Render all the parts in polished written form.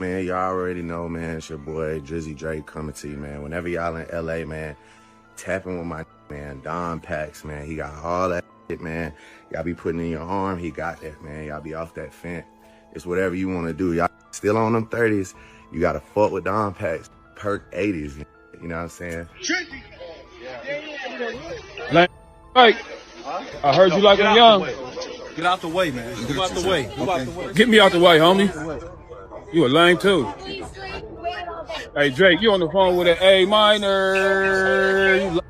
Man, y'all already know, man. It's your boy Drizzy Drake coming to you, man. Whenever y'all in LA, man, tapping with my man, Don Pax, man. He got all that shit, man. Y'all be putting in your arm, he got that, man. Y'all be off that fence. It's whatever you want to do. Y'all still on them 30s. You got to fuck with Don Pax, perk 80s. You know what I'm saying? Like, I heard you like him young. Get out the way, man. Get out the way. Get out the way. Get me out the way, homie. You a lame too. Hey Drake, you on the phone with an A minor. You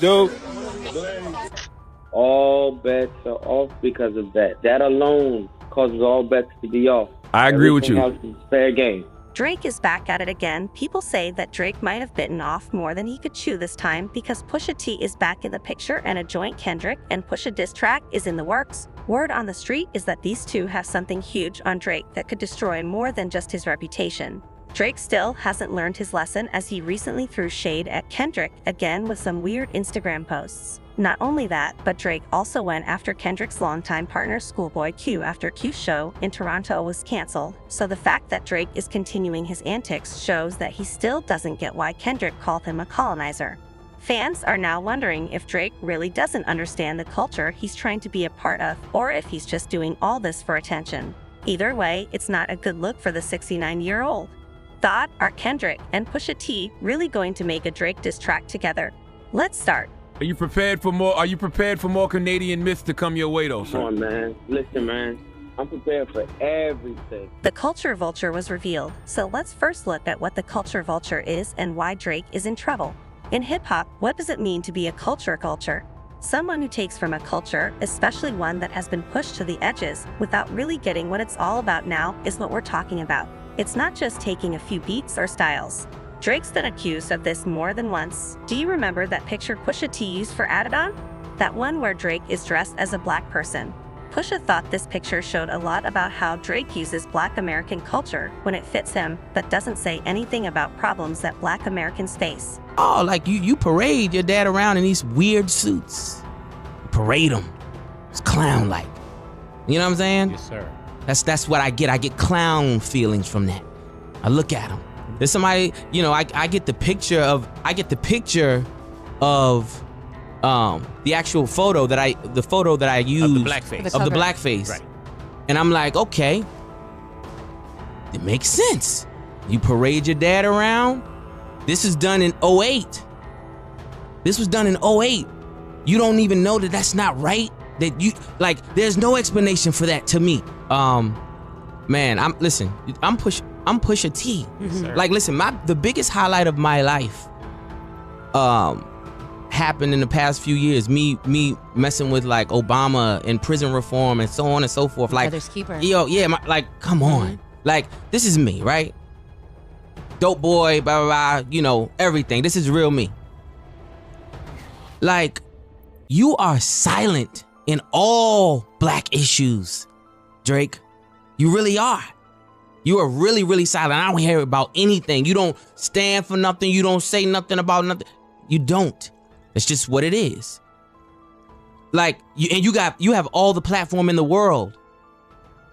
dude. All bets are off because of that. That alone causes all bets to be off. I agree with you. Everything else is fair game. Drake is back at it again. People say that Drake might have bitten off more than he could chew this time because Pusha T is back in the picture and a joint Kendrick and Pusha diss track is in the works. Word on the street is that these two have something huge on Drake that could destroy more than just his reputation. Drake still hasn't learned his lesson as he recently threw shade at Kendrick again with some weird Instagram posts. Not only that, but Drake also went after Kendrick's longtime partner Schoolboy Q after Q's show in Toronto was cancelled, so the fact that Drake is continuing his antics shows that he still doesn't get why Kendrick called him a colonizer. Fans are now wondering if Drake really doesn't understand the culture he's trying to be a part of, or if he's just doing all this for attention. Either way, it's not a good look for the 69-year-old. Thought, are Kendrick and Pusha T really going to make a Drake diss track together? Let's start. Are you prepared for more Canadian myths to come your way though, sir? Come on, man. Listen, man. I'm prepared for everything. The culture vulture was revealed, so let's first look at what the culture vulture is and why Drake is in trouble. In hip-hop, what does it mean to be a culture? Someone who takes from a culture, especially one that has been pushed to the edges, without really getting what it's all about now is what we're talking about. It's not just taking a few beats or styles. Drake's been accused of this more than once. Do you remember that picture Pusha T used for Adidon? That one where Drake is dressed as a black person. Pusha thought this picture showed a lot about how Drake uses Black American culture when it fits him, but doesn't say anything about problems that Black Americans face. Oh, like you parade your dad around in these weird suits. You parade him. It's clown-like. You know what I'm saying? Yes, sir. That's what I get. I get clown feelings from that. I look at him. There's somebody, you know, I get the picture of the actual photo that I used Of the blackface. of the blackface. Right. And I'm like, okay, it makes sense. You parade your dad around. This is done in 08. This was done in 08. You don't even know that that's not right. That you like, there's no explanation for that to me. Man, I'm Pusha T. Yes, Like, listen, the biggest highlight of my life happened in the past few years. Me messing with like Obama and prison reform and so on and so forth. Like, Brother's keeper. yo, yeah, like, come on. Like, this is me, right? Dope boy, blah, blah, blah, you know, everything. This is real me. Like, you are silent in all black issues, Drake. You really are. You are really, really silent. I don't hear about anything. You don't stand for nothing. You don't say nothing about nothing. You don't. It's just what it is. Like, you have all the platform in the world.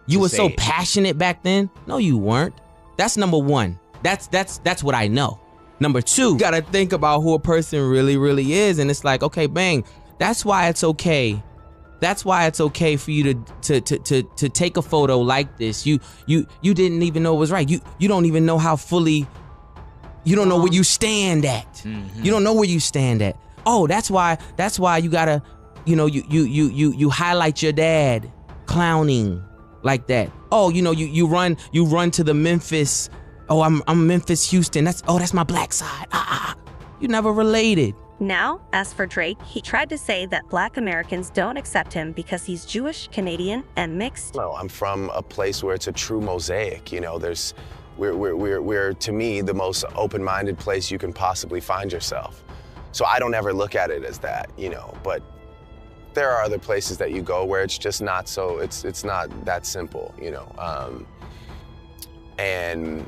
You were so passionate back then. No, you weren't. That's number one. That's what I know. Number two, you gotta think about who a person really, really is, and it's like, okay, bang. That's why it's okay. That's why it's okay for you to take a photo like this. You didn't even know it was right. You don't even know how fully. You don't know where you stand at. Mm-hmm. You don't know where you stand at. Oh, that's why you gotta, you know, you highlight your dad clowning like that. Oh, you know, you run to the Memphis. Oh, I'm Memphis, Houston. That's my black side. You never related. Now, as for Drake, he tried to say that Black Americans don't accept him because he's Jewish, Canadian, and mixed. No, I'm from a place where it's a true mosaic. You know, we're to me the most open-minded place you can possibly find yourself. So I don't ever look at it as that, you know. But there are other places that you go where it's just not so. It's not that simple, you know. And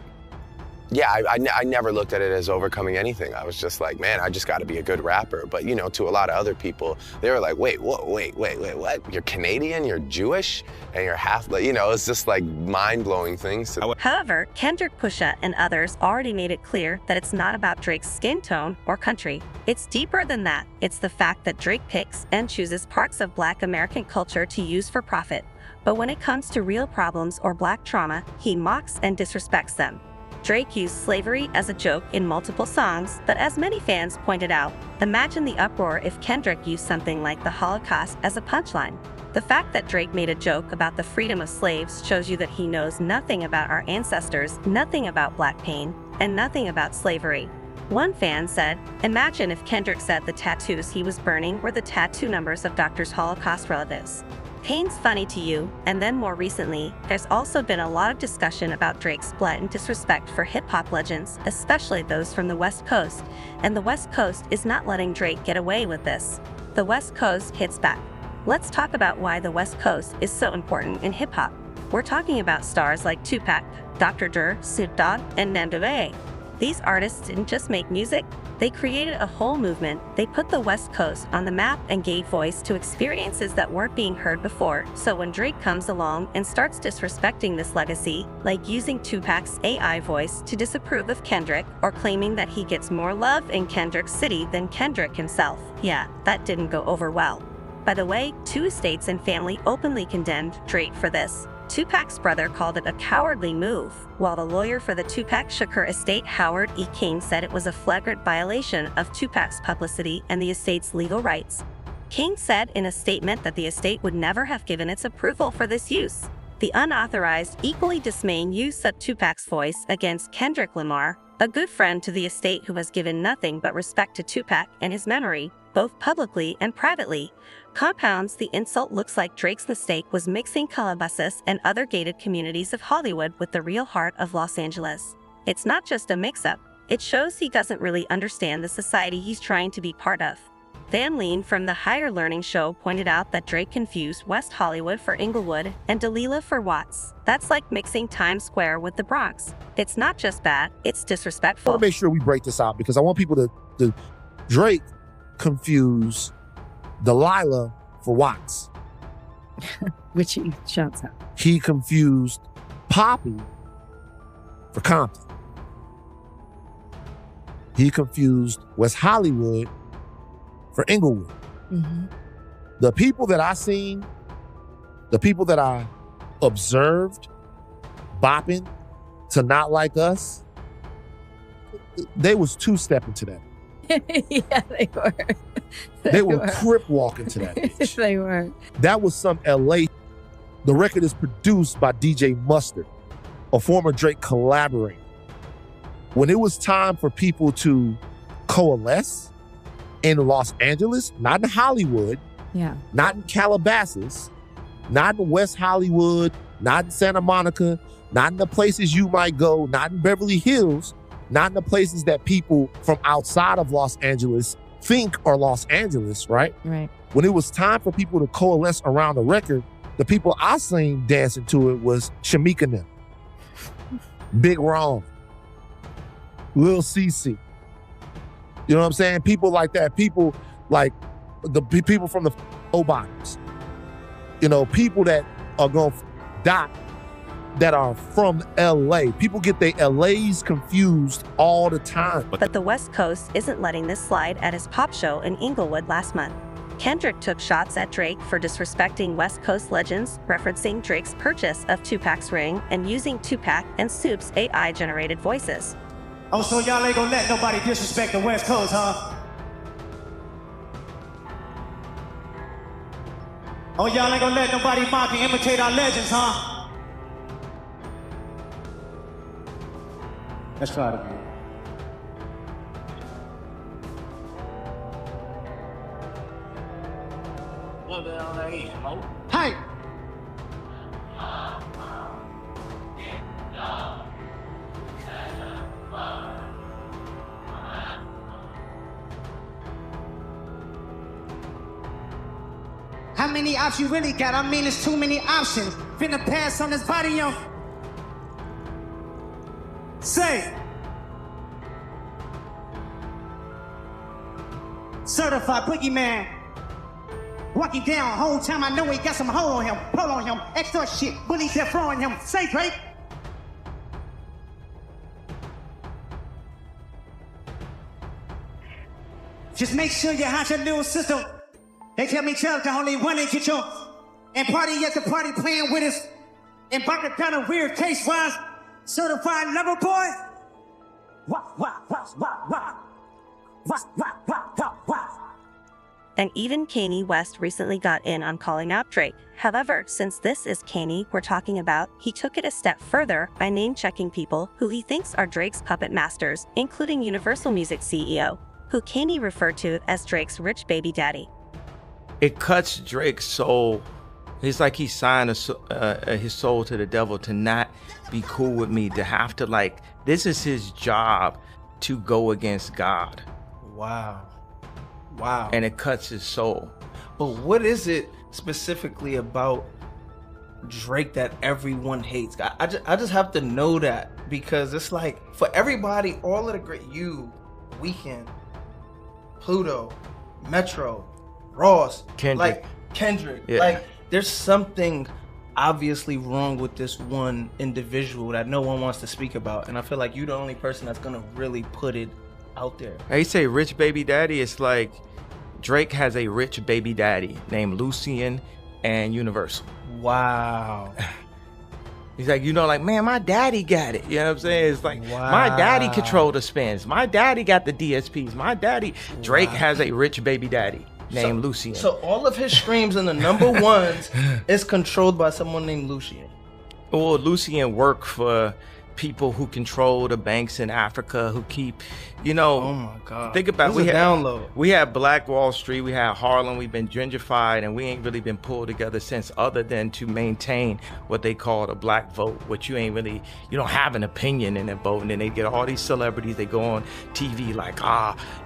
Yeah, I never looked at it as overcoming anything. I was just like, man, I just got to be a good rapper. But, you know, to a lot of other people, they were like, wait, what? You're Canadian, you're Jewish, and you're half, you know, it's just like mind-blowing things. However, Kendrick, Pusha, and others already made it clear that it's not about Drake's skin tone or country. It's deeper than that. It's the fact that Drake picks and chooses parts of Black American culture to use for profit. But when it comes to real problems or Black trauma, he mocks and disrespects them. Drake used slavery as a joke in multiple songs, but as many fans pointed out, imagine the uproar if Kendrick used something like the Holocaust as a punchline. The fact that Drake made a joke about the freedom of slaves shows you that he knows nothing about our ancestors, nothing about Black pain, and nothing about slavery. One fan said, imagine if Kendrick said the tattoos he was burning were the tattoo numbers of Doctor's Holocaust relatives. Pain's funny to you, and then more recently, there's also been a lot of discussion about Drake's blatant disrespect for hip-hop legends, especially those from the West Coast, and the West Coast is not letting Drake get away with this. The West Coast hits back. Let's talk about why the West Coast is so important in hip-hop. We're talking about stars like Tupac, Dr. Dre, Snoop Dogg, and Nando. These artists didn't just make music, they created a whole movement. They put the West Coast on the map and gave voice to experiences that weren't being heard before. So when Drake comes along and starts disrespecting this legacy, like using Tupac's AI voice to disapprove of Kendrick or claiming that he gets more love in Kendrick's city than Kendrick himself, yeah, that didn't go over well. By the way, two estates and family openly condemned Drake for this. Tupac's brother called it a cowardly move, while the lawyer for the Tupac Shakur estate, Howard E. King, said it was a flagrant violation of Tupac's publicity and the estate's legal rights. King said in a statement that the estate would never have given its approval for this use. The unauthorized, equally dismaying use of Tupac's voice against Kendrick Lamar, a good friend to the estate who has given nothing but respect to Tupac and his memory, both publicly and privately, compounds the insult. Looks like Drake's mistake was mixing Calabasas and other gated communities of Hollywood with the real heart of Los Angeles. It's not just a mix-up, it shows he doesn't really understand the society he's trying to be part of. Van Leen from the Higher Learning Show pointed out that Drake confused West Hollywood for Inglewood and Delilah for Watts. That's like mixing Times Square with the Bronx. It's not just bad, it's disrespectful. I want to make sure we break this out because I want people to Drake confuse Delilah for Watts. Which he shouts out. He confused Poppy for Compton. He confused West Hollywood for Inglewood. Mm-hmm. The people that I seen, the people that I observed bopping to Not Like Us, they was two-stepping to that. Yeah, they were. They were crip walking to that bitch. They were. That was some LA. The record is produced by DJ Mustard, a former Drake collaborator. When it was time for people to coalesce in Los Angeles, not in Hollywood, not in Calabasas, not in West Hollywood, not in Santa Monica, not in the places you might go, not in Beverly Hills, not in the places that people from outside of Los Angeles think are Los Angeles, right? Right. When it was time for people to coalesce around the record, the people I seen dancing to it was Shamika and them, Big Ron, Lil CC. You know what I'm saying? People like that. People like the people from the O-Bottoms. You know, people that are going to die that are from LA. People get their LAs confused all the time. But the West Coast isn't letting this slide at his pop show in Inglewood last month. Kendrick took shots at Drake for disrespecting West Coast legends, referencing Drake's purchase of Tupac's ring and using Tupac and Snoop's AI-generated voices. Oh, so y'all ain't gonna let nobody disrespect the West Coast, huh? Oh, y'all ain't gonna let nobody mock and imitate our legends, huh? Let's try it again. Hey! How many options you really got? I mean, it's too many options. Finna pass on this body, yo. Say, certified boogeyman. Walking down, whole time I know he got some hoe on him, pull on him, extra shit, bullies they're throwing him. Say Drake. Just make sure you hide your little sister. They tell me Chubb's the only one that get your and party at the party playing with us. And back it down a weird case wise, certified lover boy. Wah, wah, wah, wah, wah. Wah, wah, wah, wah, wah. And even Kanye West recently got in on calling out Drake. However, since this is Kanye we're talking about, he took it a step further by name-checking people who he thinks are Drake's puppet masters, including Universal Music CEO, who Kanye referred to as Drake's rich baby daddy. It cuts Drake's soul. It's like he signed his soul to the devil to not be cool with me, to have to this is his job to go against God. Wow. Wow. And it cuts his soul. But what is it specifically about Drake that everyone hates? I just have to know that, because it's like for everybody, all of the great, you, Weeknd, Pluto, Metro, Ross, Kendrick. Kendrick. Yeah. There's something obviously wrong with this one individual that no one wants to speak about. And I feel like you're the only person that's gonna really put it out there. They say rich baby daddy. It's like Drake has a rich baby daddy named Lucian and Universal. Wow. He's like, man, my daddy got it. You know what I'm saying? It's like, my daddy controlled the spins. My daddy got the DSPs. My daddy. Drake has a rich baby daddy named Lucian. So all of his streams in the number ones is controlled by someone named Lucian. Well, Lucian worked for people who control the banks in Africa, who keep, oh my God. Think about it. We had Black Wall Street, we had Harlem, we've been gentrified, and we ain't really been pulled together since, other than to maintain what they call the black vote, which you don't have an opinion in the vote. And then they get all these celebrities, they go on TV like,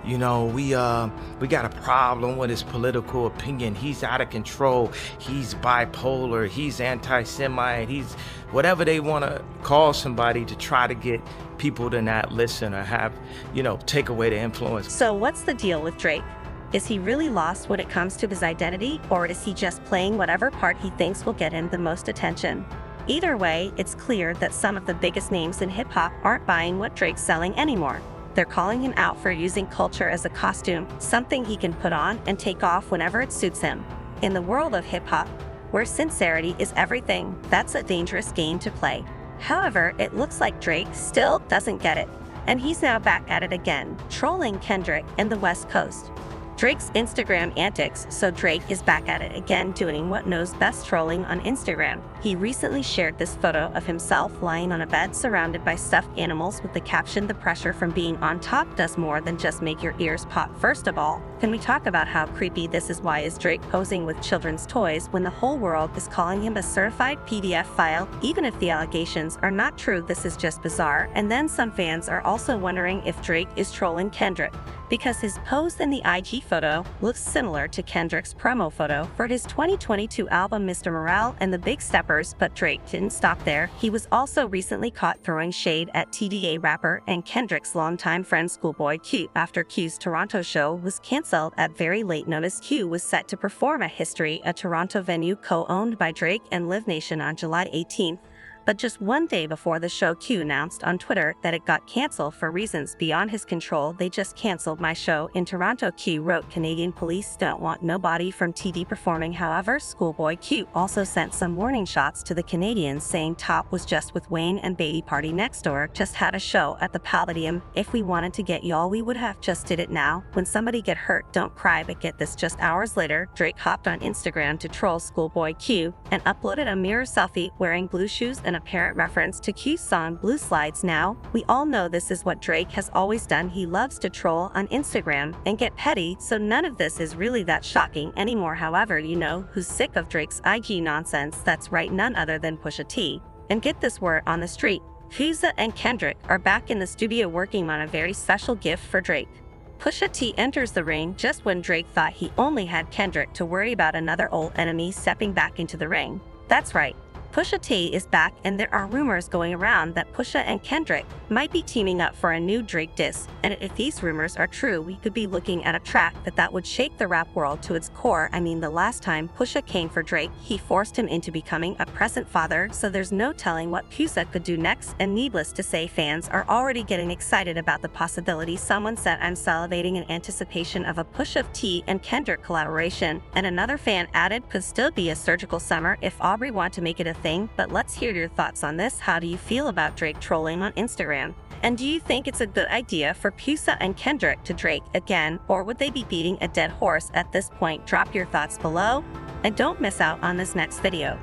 we got a problem with his political opinion. He's out of control. He's bipolar. He's anti-Semite. He's whatever they want to call somebody to try to get people to not listen or have, take away the influence. So what's the deal with Drake? Is he really lost when it comes to his identity, or is he just playing whatever part he thinks will get him the most attention? Either way, it's clear that some of the biggest names in hip-hop aren't buying what Drake's selling anymore. They're calling him out for using culture as a costume, something he can put on and take off whenever it suits him. In the world of hip-hop, where sincerity is everything, that's a dangerous game to play. However, it looks like Drake still doesn't get it, and he's now back at it again, trolling Kendrick and the West Coast. Drake's Instagram antics, so Drake is back at it again, doing what knows best, trolling on Instagram. He recently shared this photo of himself lying on a bed surrounded by stuffed animals with the caption, "The pressure from being on top does more than just make your ears pop." First of all, can we talk about how creepy this is? Why is Drake posing with children's toys when the whole world is calling him a certified PDF file? Even if the allegations are not true, this is just bizarre. And then some fans are also wondering if Drake is trolling Kendrick, because his pose in the IG photo looks similar to Kendrick's promo photo for his 2022 album Mr. Morale and the Big Steppers. But Drake didn't stop there. He was also recently caught throwing shade at TDA rapper and Kendrick's longtime friend Schoolboy Q after Q's Toronto show was canceled at very late notice. Q was set to perform at History, a Toronto venue co-owned by Drake and Live Nation, on July 18th. But just one day before the show, Q announced on Twitter that it got canceled for reasons beyond his control. "They just canceled my show in Toronto," Q wrote. "Canadian police don't want nobody from TD performing." However, Schoolboy Q also sent some warning shots to the Canadians, saying Top was just with Wayne and Baby Party Next Door just had a show at the Palladium. "If we wanted to get y'all, we would have just did it now. When somebody get hurt, don't cry." But get this, just hours later, Drake hopped on Instagram to troll Schoolboy Q and uploaded a mirror selfie wearing blue shoes, an apparent reference to Q's song Blue Slides. Now, we all know this is what Drake has always done. He loves to troll on Instagram and get petty, so none of this is really that shocking anymore. However, who's sick of Drake's IG nonsense? That's right, none other than Pusha T. And get this, word on the street, Pusha and Kendrick are back in the studio working on a very special gift for Drake. Pusha T enters the ring just when Drake thought he only had Kendrick to worry about, another old enemy stepping back into the ring. That's right, Pusha T is back, and there are rumors going around that Pusha and Kendrick might be teaming up for a new Drake diss. And if these rumors are true, we could be looking at a track that would shake the rap world to its core. I mean, the last time Pusha came for Drake, he forced him into becoming a present father, so there's no telling what Pusha could do next. And needless to say, fans are already getting excited about the possibility. Someone said, "I'm salivating in anticipation of a Pusha T and Kendrick collaboration." And another fan added, "Could still be a surgical summer if Aubrey want to make it a thing." But let's hear your thoughts on this. How do you feel about Drake trolling on Instagram? And do you think it's a good idea for Pusha and Kendrick to Drake again, or would they be beating a dead horse at this point? Drop your thoughts below, and don't miss out on this next video.